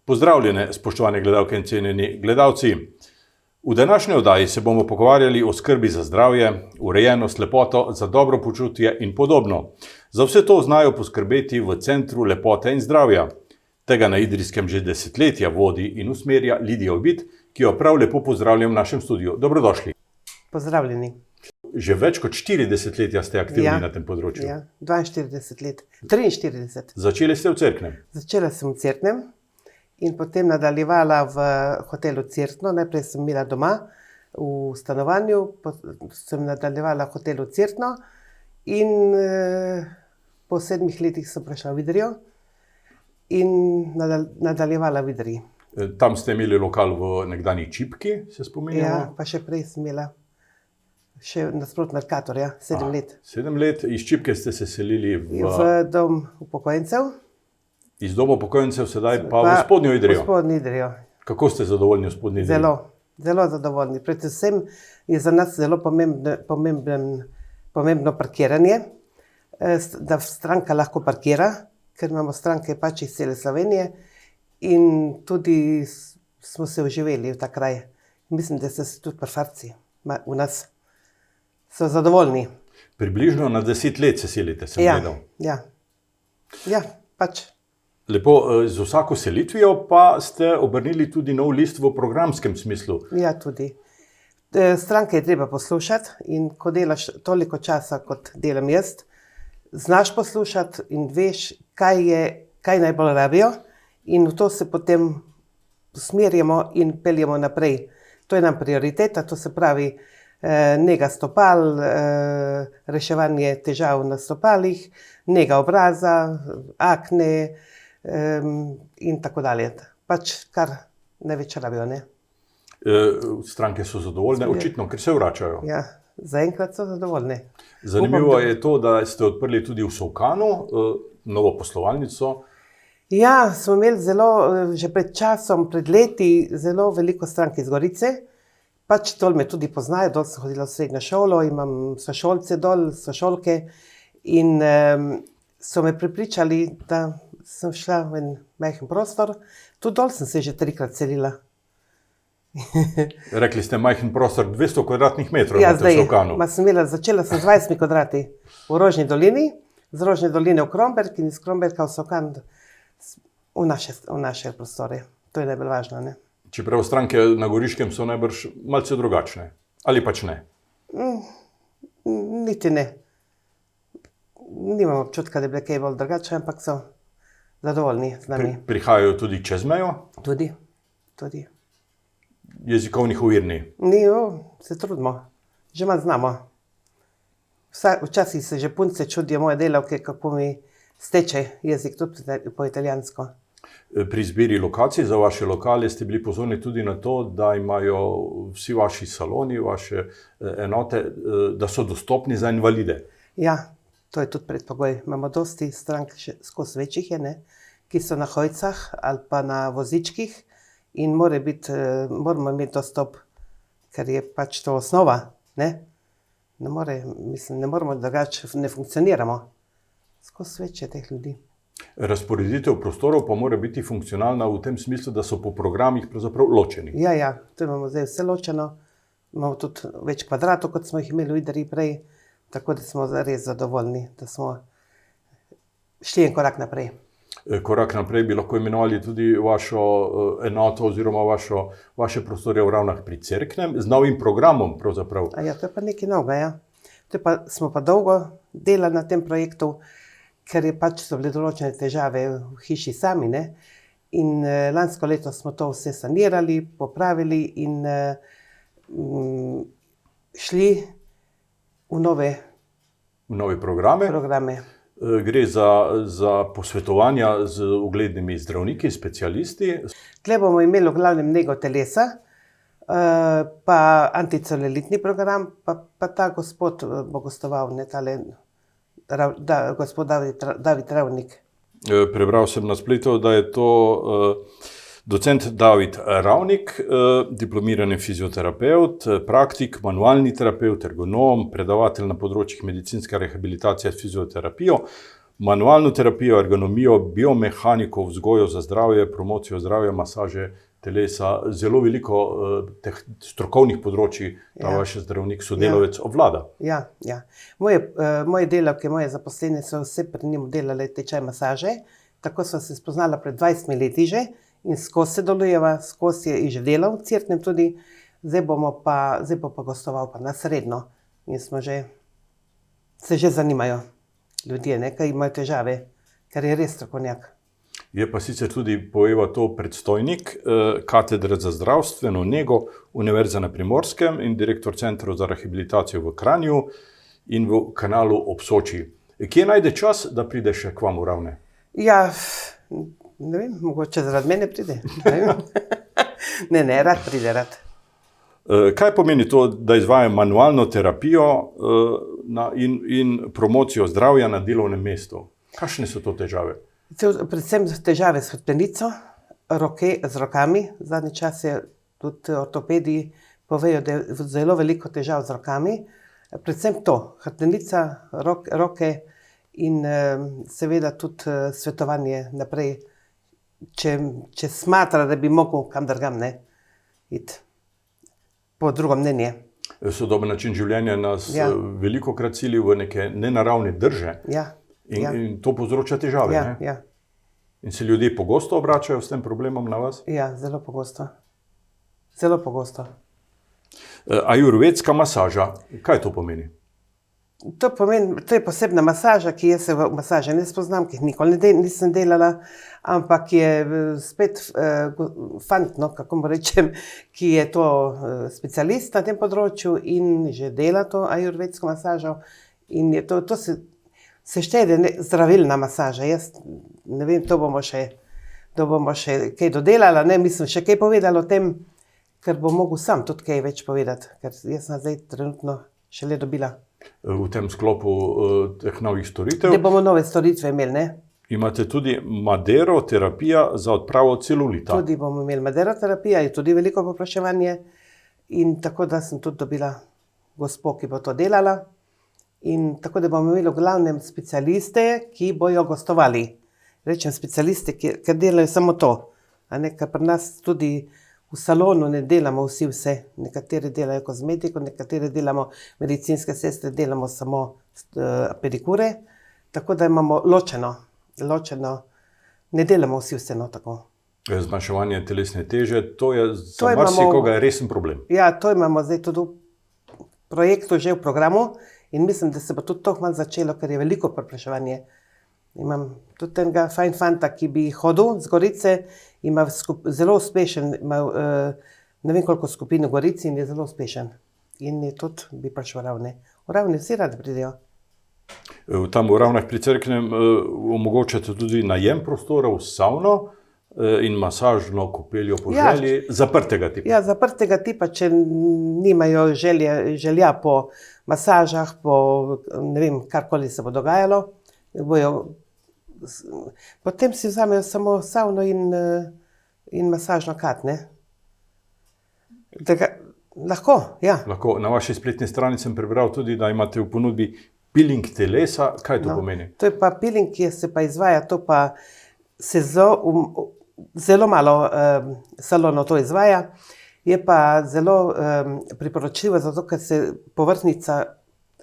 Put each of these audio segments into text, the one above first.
Pozdravljene, spoštovane gledalke in cenjeni gledalci. V današnji oddaji se bomo pogovarjali o skrbi za zdravje, urejenost, lepoto, za dobro počutje in podobno. Za vse to znajo poskrbeti v Centru lepote in zdravja. Tega na Idrijskem že desetletja vodi in usmerja Lidija Obid, ki jo prav lepo pozdravljam v našem studiu. Dobrodošli. Pozdravljeni. Že več kot 4 desetletja ste aktivni na tem področju. Ja, 42 let, 43. Začeli ste v Cerknem. Začela sem v Cerknem in potem nadaljevala v hotelu Cerkno. Najprej sem imela doma v stanovanju, sem nadaljevala v hotelu Cerkno in po 7 letih sem prišla v Idrijo in nadaljevala v Idriji. Tam ste imeli lokal v nekdanji Čipki, se spominjamo? Ja, pa še prej sem imela. Še nasprot Mercatorja, 7 let. 7 let, iz Čipke ste se selili v dom upokojencev. Iz doma upokojencev sedaj pa v Spodnjo Idrijo. V Spodnjo Idrijo. Kako ste zadovoljni v Spodnji Idriji? Zelo zadovoljni. Predvsem je za nas zelo pomembno parkiranje, da stranka lahko parkira, ker imamo stranke pač iz cele Slovenije in tudi smo se uživeli v ta kraj. Mislim, da so se tudi prfarci v nas. So zadovoljni. Približno na 10 let se selite, sem gledal. Ja, pač. Lepo, z vsako selitvijo pa ste obrnili tudi nov list v programskem smislu. Ja, tudi. Stranke je treba poslušati in ko delaš toliko časa, kot delam jaz, znaš poslušati in veš, kaj najbolj rabijo in v to se potem usmerjamo in peljemo naprej. To je nam prioriteta, to se pravi, nega stopal, reševanje težav na stopalih, nega obraza, akne in tako dalje. Pač kar največ rabijo, ne? Stranke so zadovoljne, očitno, ker se vračajo. Ja, zaenkrat so zadovoljne. Zanimivo je to, da ste odprli tudi v Solkanu novo poslovalnico. Ja, smo imeli že pred časom, pred leti, zelo veliko strank iz Gorice. Pač dol me tudi poznajo, dol sem hodila v srednjo šolo, imam sošolce dol, sošolke in so me prepričali, da sem šla v en majhen prostor. Tu dol sem se že 3-krat selila. Rekli ste majhen prostor, 200 kvadratnih metrov v Solkanu. Ja, začela sem z 20 kvadrati v Rožni dolini, z Rožne doline v Kromberk in iz Kromberka v Solkan v naše prostore. To je najbolj važno, ne? Čeprav stranke na Goriškem so najbrž malce drugačne. Ali pač ne? Niti ne. Nimam občutka, da bi bile kaj bolj drugačne, ampak so zadovoljni z nami. Prihajajo tudi čez mejo? Tudi. Jezikovnih ovir ni? Ni, se trudimo. Že manj znamo. Včasih se že punce čudijo moje delavke, kako mi steče jezik tudi po italijansko. Pri izbiri lokacij za vaše lokale ste bili pozorni tudi na to, da imajo vsi vaši saloni, vaše enote, da so dostopni za invalide. Ja, to je tudi predpogoj. Imamo dosti strank, skozi večjih je, ne, ki so na hojcah ali pa na vozičkih in moramo imeti dostop, ker je pač to osnova, ne. Ne moramo drugače, ne funkcioniramo. Skozi večje teh ljudi. Razporeditev prostorov pa mora biti funkcionalna v tem smislu, da so po programih pravzaprav ločeni. Ja, to imamo zdaj vse ločeno. Imamo tudi več kvadratov, kot smo jih imeli v Idriji prej, tako da smo res zadovoljni, da smo šli en korak naprej. Korak naprej bi lahko imenovali tudi vašo enoto oziroma vaše prostore v Ravnah pri Cerknem z novim programom pravzaprav. Ja, to je pa nekaj novega, ja. Smo pa dolgo delali na tem projektu, ker je pač so bile določene težave v hiši sami, ne. In lansko leto smo to vse sanirali, popravili in šli v nove programe. Gre za posvetovanja z uglednimi zdravniki, specialisti. Tukaj bomo imeli v glavnem nego telesa, pa anticelulitni program, pa ta gospod bo gostoval, ne, tale gospod David Ravnik. Prebral sem na spletu, da je to docent David Ravnik, diplomirani fizioterapeut, praktik, manualni terapeut, ergonom, predavatelj na področjih medicinske rehabilitacije s fizioterapijo, manualno terapijo, ergonomijo, biomehaniko, vzgojo za zdravje, promocijo zdravja, masaže telesa, zelo veliko teh strokovnih področij ta vaš zdravnik, sodelavec obvlada. Ja. Moje delavke, moje zaposlene so vse pri njemu delale tečaj masaže, tako so se spoznala pred 20 leti že in skozi se delujeva, skozi je že delal v Cerknem tudi, zdaj bo pa gostoval pa na Srednjo in se že zanimajo ljudje, kaj imajo težave, ker je res strokovnjak. Je pa sicer tudi, poveva to, predstojnik katedre za zdravstveno nego Univerze na Primorskem in direktor Centra za rehabilitacijo v Kranju in v Kanalu ob Soči. Kje najde čas, da pride še k vam v Ravne? Ja, ne vem, mogoče zaradi mene pride. Ne, rad pride, rad. Kaj pomeni to, da izvaja manualno terapijo in promocijo zdravja na delovnem mestu? Kakšne so to težave? Predvsem težave s hrbtenico, z rokami. Zadnji čas je tudi ortopedi povejo, da je zelo veliko težav z rokami. Predvsem to, hrbtenica, roke in seveda tudi svetovanje naprej, če smatra, da bi mogel kam drugam iti po drugo mnenje. Sodoben način življenja nas velikokrat sili v neke nenaravne drže. In to povzroča težave. Ja. In se ljudje pogosto obračajo s tem problemom na vas? Ja, zelo pogosto. Zelo pogosto. Ajurvedska masaža, kaj to pomeni? To je posebna masaža, ki jaz se v masaže ne spoznam, ki jih nikoli nisem delala, ampak je spet fant, kako mu rečem, ki je to specialist na tem področju in že dela to ajurvedsko masažo. In je to se šteje zdravilna masaža. Jaz ne vem, to bomo še kaj dodelala, mislim še kaj povedala o tem, ker bom mogel sam tudi kaj več povedati, ker jaz sem zdaj trenutno šele dobila. V tem sklopu teh novih storitev. Da bomo nove storitve imeli, ne? Imate tudi maderoterapija za odpravo celulita. Tudi bomo imeli maderoterapija, je tudi veliko povpraševanje in tako da sem tudi dobila gospo, ki bo to delala. In tako da bomo imeli v glavnem specialiste, ki bojo gostovali. Rečem specialiste, ker delajo samo to. Ker pri nas tudi v salonu ne delamo vsi vse. Nekateri delajo kozmetiko, nekateri delamo medicinske sestre, delamo samo pedikure. Tako da imamo ločeno. Ne delamo vsi vse tako. Zmanjševanje telesne teže, to je za marsikoga resen problem. Ja, to imamo zdaj tudi v projektu, že v programu. In mislim, da se bo tudi to malo začelo, ker je veliko povpraševanje. Imam tudi enega fajn fanta, ki bi hodil z Gorice, ima zelo uspešen, ima ne vem koliko skupin v Gorici in je zelo uspešen. In je tudi bi prišel v Ravne. V Ravne vsi radi pridejo. Tam v Ravnah pri Cerknem omogočate tudi najem prostorov, savno in masažno kopeljo po želji, zaprtega tipa. Ja, zaprtega tipa, če nimajo želja po masažah, po ne vem, karkoli se bo dogajalo, potem si vzamejo samo savno in masažno kad, ne. Lahko, ja. Lahko. Na vaši spletni strani sem prebral tudi, da imate v ponudbi peeling telesa. Kaj to pomeni? To je pa peeling, ki se pa izvaja, to pa se zelo malo salonov to izvaja. Je pa zelo priporočljivo, zato ker se povrhnjica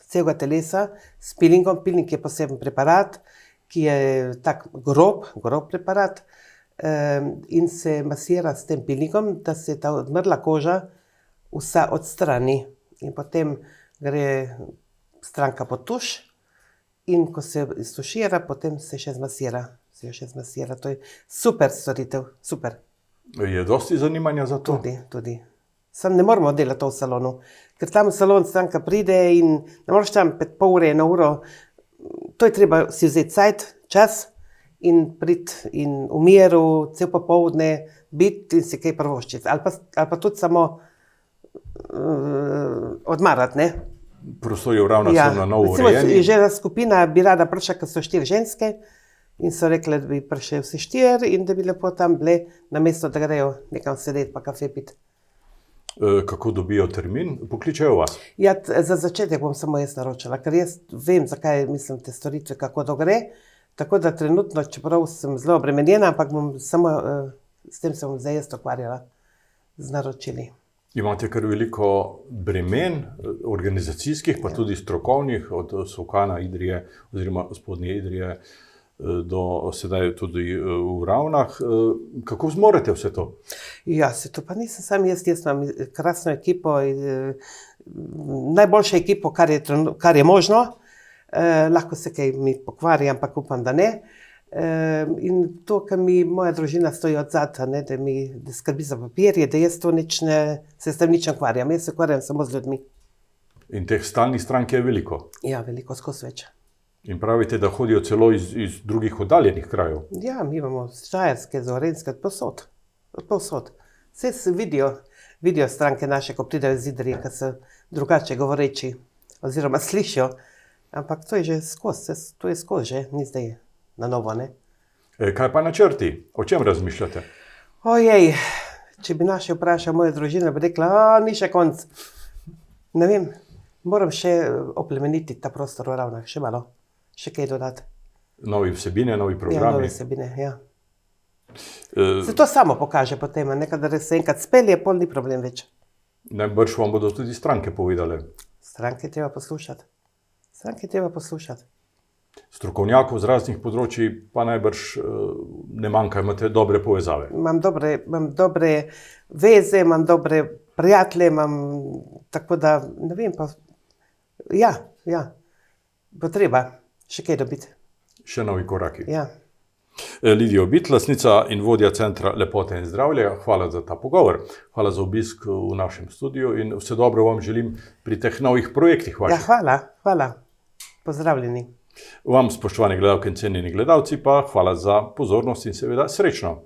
celega telesa s peelingom. Peeling je poseben preparat, ki je tak grob preparat in se masira s tem peelingom, da se ta odmrla koža vsa odstrani. In potem gre stranka pod tuš in ko se iztušira, potem se še zmasira. To je super storitev, super. Je dosti zanimanja za to? Tudi. Sam ne moramo delati to v salonu, ker tam v salon stranka pride in ne moreš tam pol ure, 1 uro. To je treba si vzeti čas in priti in v miru, cel popoldne biti in si kaj privoščiti. Ali pa tudi samo odmarati, ne? Prostori v Ravnah so na novo urejeni. Žena skupina bi rada prišla, ker so 4 ženske. In so rekli, da bi prišli vsi 4 in da bi lepo tam bile, namesto da grejo nekam sedeti pa kafe piti. Kako dobijo termin? Pokličejo vas? Ja, za začetek bom samo jaz naročala, ker jaz vem, zakaj mislim te storitve, kako to gre. Tako da trenutno, čeprav sem zelo obremenjena, ampak bom samo s tem se bom zdaj jaz ukvarjala z naročili. Imate kar veliko bremen, organizacijskih, pa tudi strokovnih, od Solkana, Idrije oziroma spodnje Idrije do sedaj tudi v Ravnah. Kako zmorete vse to? Ja, se to pa nisem sam jaz imam krasno ekipo, najboljšo ekipo, kar je možno. Lahko se kaj mi pokvari, ampak upam, da ne. In to, kar mi moja družina stoji od zata, da skrbi za papirje, da jaz to se s tem nič ne ukvarjam. Jaz se ukvarjam samo z ljudmi. In teh stalnih strank je veliko. Ja, veliko, skozi več. In pravite, da hodijo celo iz drugih oddaljenih krajev. Ja, mi imamo Štajerske, Zorenske, povsod. Vse se vidijo stranke naše, ko pridejo iz Idrije, ki so drugače govoreči oziroma slišijo. Ampak to je že skozi, že ni zdaj na novo, ne. Kaj pa načrti? O čem razmišljate? Ojej, če bi naše vprašal moje družine, bi rekla, ni še konc. Ne vem, moram še oplemeniti ta prostor v Ravnah, še malo, še kaj dodati. Novi vsebine, novi Ja, programi? nove vsebine, ja. Se to samo pokaže potem, kadar se enkrat spelje, pol ni problem več. Najbrž vam bodo tudi stranke povedale. Stranke treba poslušati. Strokovnjakov z raznih področji pa najbrž ne manjka, imate dobre povezave. Imam dobre veze, imam dobre prijatelje, tako da, ne vem, pa ja, bo treba še kaj dobiti. Še novi koraki. Ja. Lidijo Bit, lastnica in vodja Centra lepote in zdravja, hvala za ta pogovor, hvala za obisk v našem studiu in vse dobro vam želim pri teh novih projektih vaših. Ja, hvala. Pozdravljeni. Vam, spoštovane gledalke in cenjeni gledalci, pa hvala za pozornost in seveda srečno.